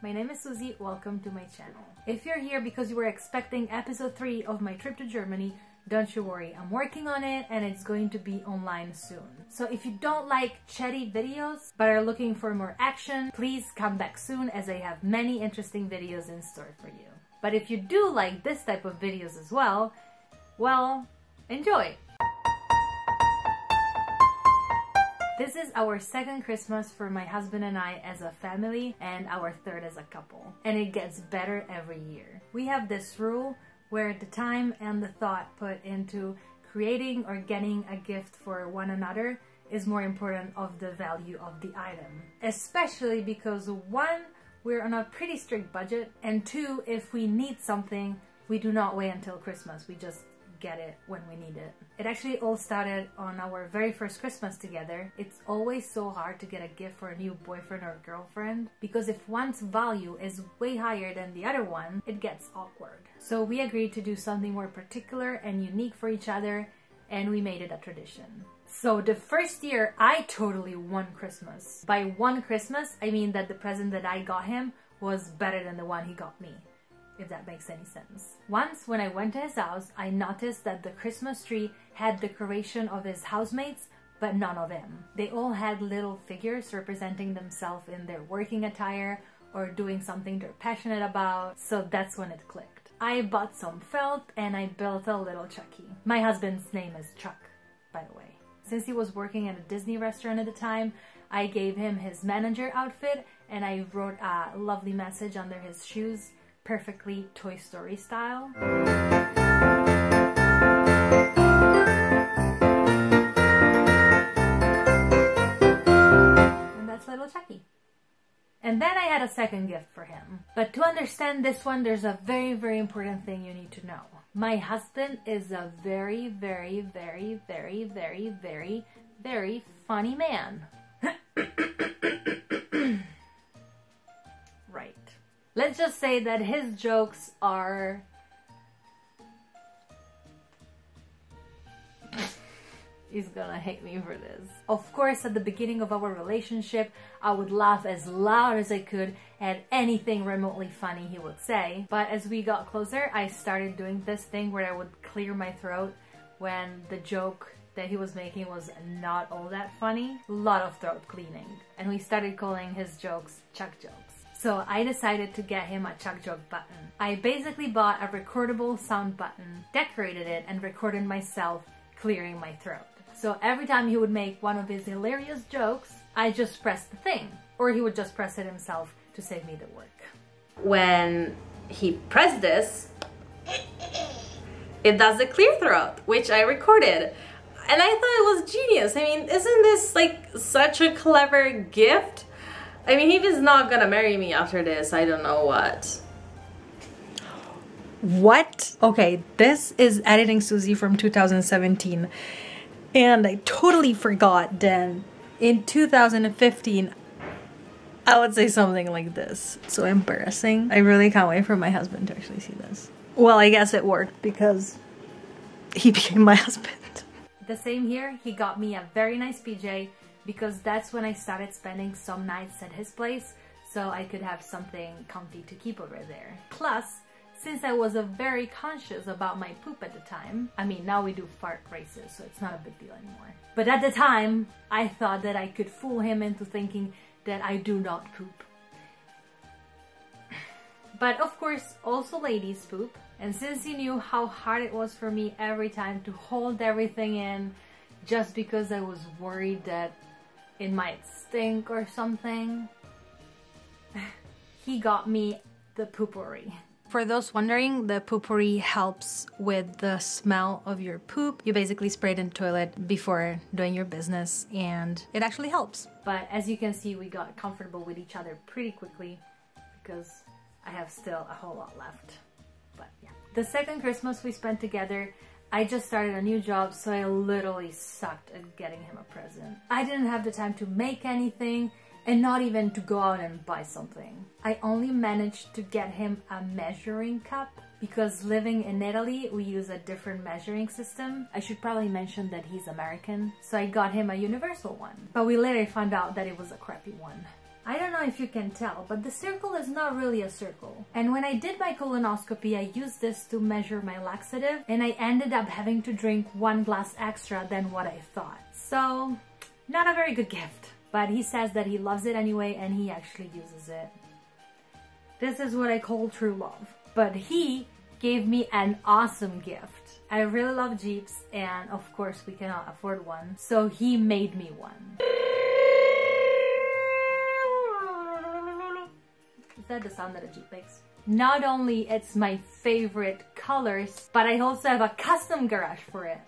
my name is Susie, welcome to my channel. If you're here because you were expecting episode 3 of my trip to Germany, don't you worry, I'm working on it and it's going to be online soon. So if you don't like chatty videos but are looking for more action, please come back soon as I have many interesting videos in store for you. But if you do like this type of videos as well, enjoy! This is our second Christmas for my husband and I as a family and our third as a couple. And it gets better every year. We have this rule where the time and the thought put into creating or getting a gift for one another is more important of the value of the item. Especially because 1, we're on a pretty strict budget, and 2, if we need something, we do not wait until Christmas. We just get it when we need it. It actually all started on our very first Christmas together. It's always so hard to get a gift for a new boyfriend or girlfriend because if one's value is way higher than the other one, it gets awkward. So we agreed to do something more particular and unique for each other, and we made it a tradition. So the first year, I totally won Christmas. By won Christmas, I mean that the present that I got him was better than the one he got me, if that makes any sense. Once, when I went to his house, I noticed that the Christmas tree had decoration of his housemates, but none of him. They all had little figures representing themselves in their working attire or doing something they're passionate about, so that's when it clicked. I bought some felt and I built a little Chucky. My husband's name is Chuck, by the way. Since he was working at a Disney restaurant at the time, I gave him his manager outfit and I wrote a lovely message under his shoes, perfectly Toy Story style. And that's little Chucky. And then I had a second gift for him. But to understand this one, there's a very, very important thing you need to know. My husband is a very, very, very, very, very, very, very funny man. Right. Let's just say that his jokes are... He's gonna hate me for this. Of course, at the beginning of our relationship, I would laugh as loud as I could at anything remotely funny he would say. But as we got closer, I started doing this thing where I would clear my throat when the joke that he was making was not all that funny. A lot of throat cleaning. And we started calling his jokes Chuck jokes. So I decided to get him a Chuck joke button. I basically bought a recordable sound button, decorated it, and recorded myself clearing my throat. So every time he would make one of his hilarious jokes, I just pressed the thing. Or he would just press it himself to save me the work. When he pressed this, it does the clear throat, which I recorded. And I thought it was genius. I mean, isn't this like such a clever gift? I mean, if he's not gonna marry me after this, I don't know what. What? Okay, this is Editing Susie from 2017. And I totally forgot that in 2015, I would say something like this. So embarrassing. I really can't wait for my husband to actually see this. Well, I guess it worked because he became my husband. The same here, he got me a very nice PJ because that's when I started spending some nights at his place so I could have something comfy to keep over there. Plus, since I was very conscious about my poop at the time, I mean, now we do fart races, so it's not a big deal anymore. But at the time, I thought that I could fool him into thinking that I do not poop. But of course, also ladies poop. And since he knew how hard it was for me every time to hold everything in just because I was worried that it might stink or something, he got me the Poo-Pourri. For those wondering, the Poo-Pourri helps with the smell of your poop. You basically spray it in the toilet before doing your business and it actually helps. But as you can see, we got comfortable with each other pretty quickly because I have still a whole lot left. But yeah. The second Christmas we spent together, I just started a new job, so I literally sucked at getting him a present. I didn't have the time to make anything, and not even to go out and buy something. I only managed to get him a measuring cup because living in Italy, we use a different measuring system. I should probably mention that he's American, so I got him a universal one. But we later found out that it was a crappy one. I don't know if you can tell, but the circle is not really a circle. And when I did my colonoscopy, I used this to measure my laxative, and I ended up having to drink 1 glass extra than what I thought. So, not a very good gift. But he says that he loves it anyway, and he actually uses it. This is what I call true love. But he gave me an awesome gift. I really love Jeeps, and of course we cannot afford one, so he made me one. Is that the sound that a Jeep makes? Not only it's my favorite colors, but I also have a custom garage for it.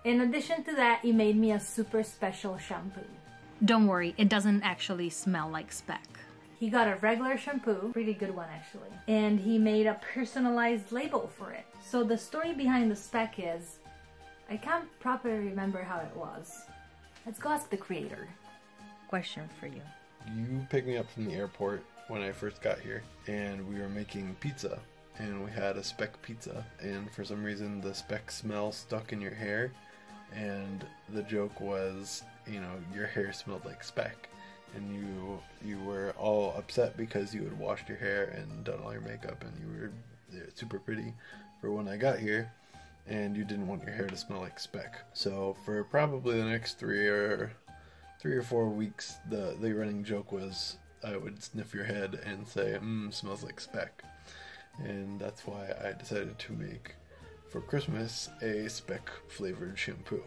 In addition to that, he made me a super special shampoo. Don't worry, it doesn't actually smell like speck. He got a regular shampoo, pretty good one actually, and he made a personalized label for it. So the story behind the speck is, I can't properly remember how it was. Let's go ask the creator. Question for you. You picked me up from the airport when I first got here, and we were making pizza, and we had a speck pizza, and for some reason the speck smell stuck in your hair, and the joke was, you know, your hair smelled like speck, and you were all upset because you had washed your hair and done all your makeup, and you were super pretty for when I got here, and you didn't want your hair to smell like speck. So for probably the next 3 or 4 weeks, the running joke was I would sniff your head and say, smells like speck. And that's why I decided to make, for Christmas, a speck flavored shampoo.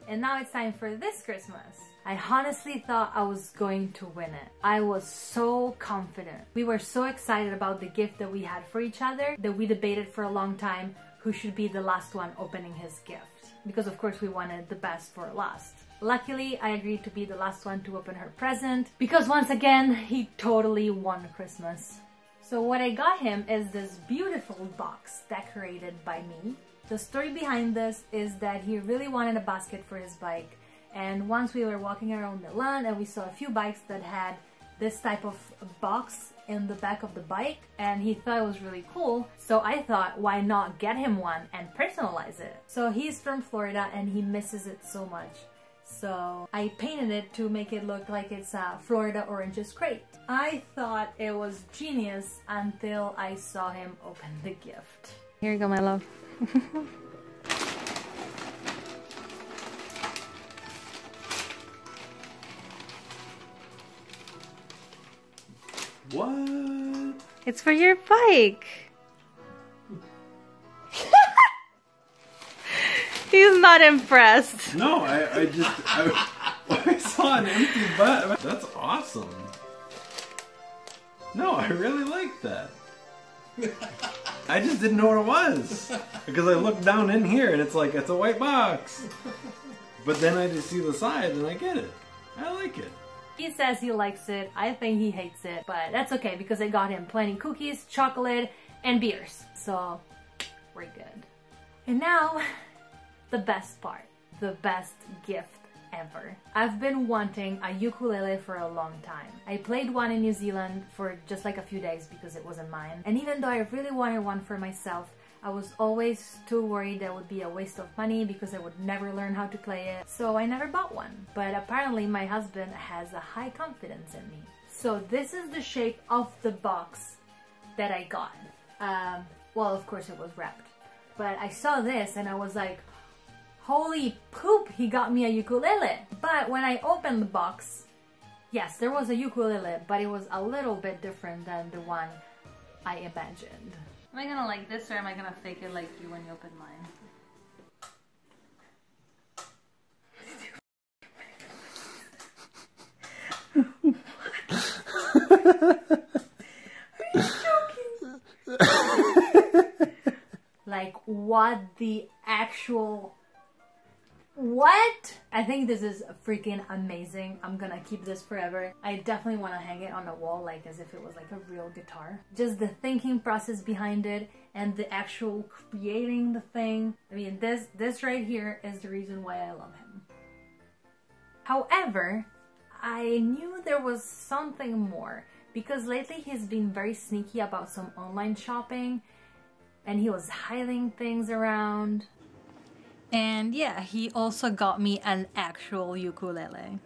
And now it's time for this Christmas. I honestly thought I was going to win it. I was so confident. We were so excited about the gift that we had for each other that we debated for a long time who should be the last one opening his gift. Because of course we wanted the best for last. Luckily, I agreed to be the last one to open her present because once again, he totally won Christmas. So what I got him is this beautiful box decorated by me. The story behind this is that he really wanted a basket for his bike, and once we were walking around Milan and we saw a few bikes that had this type of box in the back of the bike, and he thought it was really cool, so I thought why not get him one and personalize it. So he's from Florida and he misses it so much, so I painted it to make it look like it's a Florida Oranges crate. I thought it was genius until I saw him open the gift. Here you go, my love. What? It's for your bike. He's not impressed. No, I saw an empty butt. That's awesome. No, I really like that. I just didn't know what it was because I looked down in here and it's like, it's a white box. But then I just see the side and I get it. I like it. He says he likes it, I think he hates it, but that's okay because I got him plenty cookies, chocolate, and beers. So, we're good. And now, the best part. The best gift ever. I've been wanting a ukulele for a long time. I played one in New Zealand for just like a few days because it wasn't mine. And even though I really wanted one for myself, I was always too worried that it would be a waste of money because I would never learn how to play it. So I never bought one. But apparently my husband has a high confidence in me. So this is the shape of the box that I got. Well, of course it was wrapped. But I saw this and I was like, holy poop, he got me a ukulele. But when I opened the box, yes, there was a ukulele, but it was a little bit different than the one I imagined. Am I gonna like this or am I gonna fake it like you when you open mine? Are you joking? Like, what the actual... What? I think this is freaking amazing. I'm gonna keep this forever. I definitely want to hang it on the wall like as if it was like a real guitar. Just the thinking process behind it and the actual creating the thing. I mean, this right here is the reason why I love him. However, I knew there was something more because lately he's been very sneaky about some online shopping and he was hiding things around. And yeah, he also got me an actual ukulele.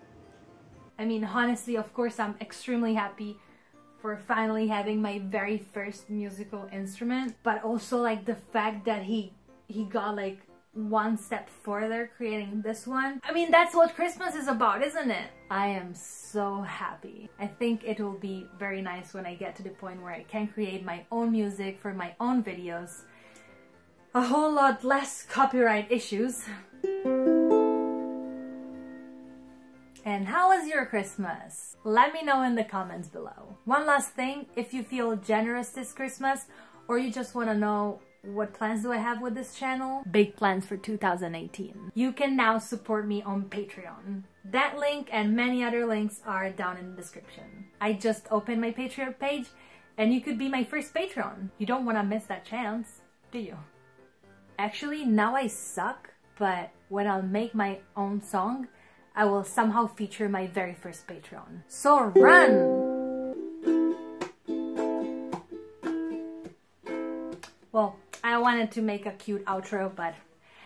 I mean, honestly, of course, I'm extremely happy for finally having my very first musical instrument, but also like the fact that he got like one step further creating this one. I mean, that's what Christmas is about, isn't it? I am so happy. I think it will be very nice when I get to the point where I can create my own music for my own videos. A whole lot less copyright issues. And how was your Christmas? Let me know in the comments below. One last thing, if you feel generous this Christmas or you just want to know what plans do I have with this channel? Big plans for 2018. You can now support me on Patreon. That link and many other links are down in the description. I just opened my Patreon page and you could be my first patron. You don't want to miss that chance, do you? Actually, now I suck, but when I'll make my own song, I will somehow feature my very first patron. So run! Well, I wanted to make a cute outro, but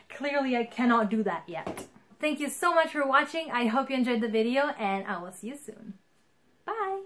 clearly I cannot do that yet. Thank you so much for watching. I hope you enjoyed the video and I will see you soon. Bye!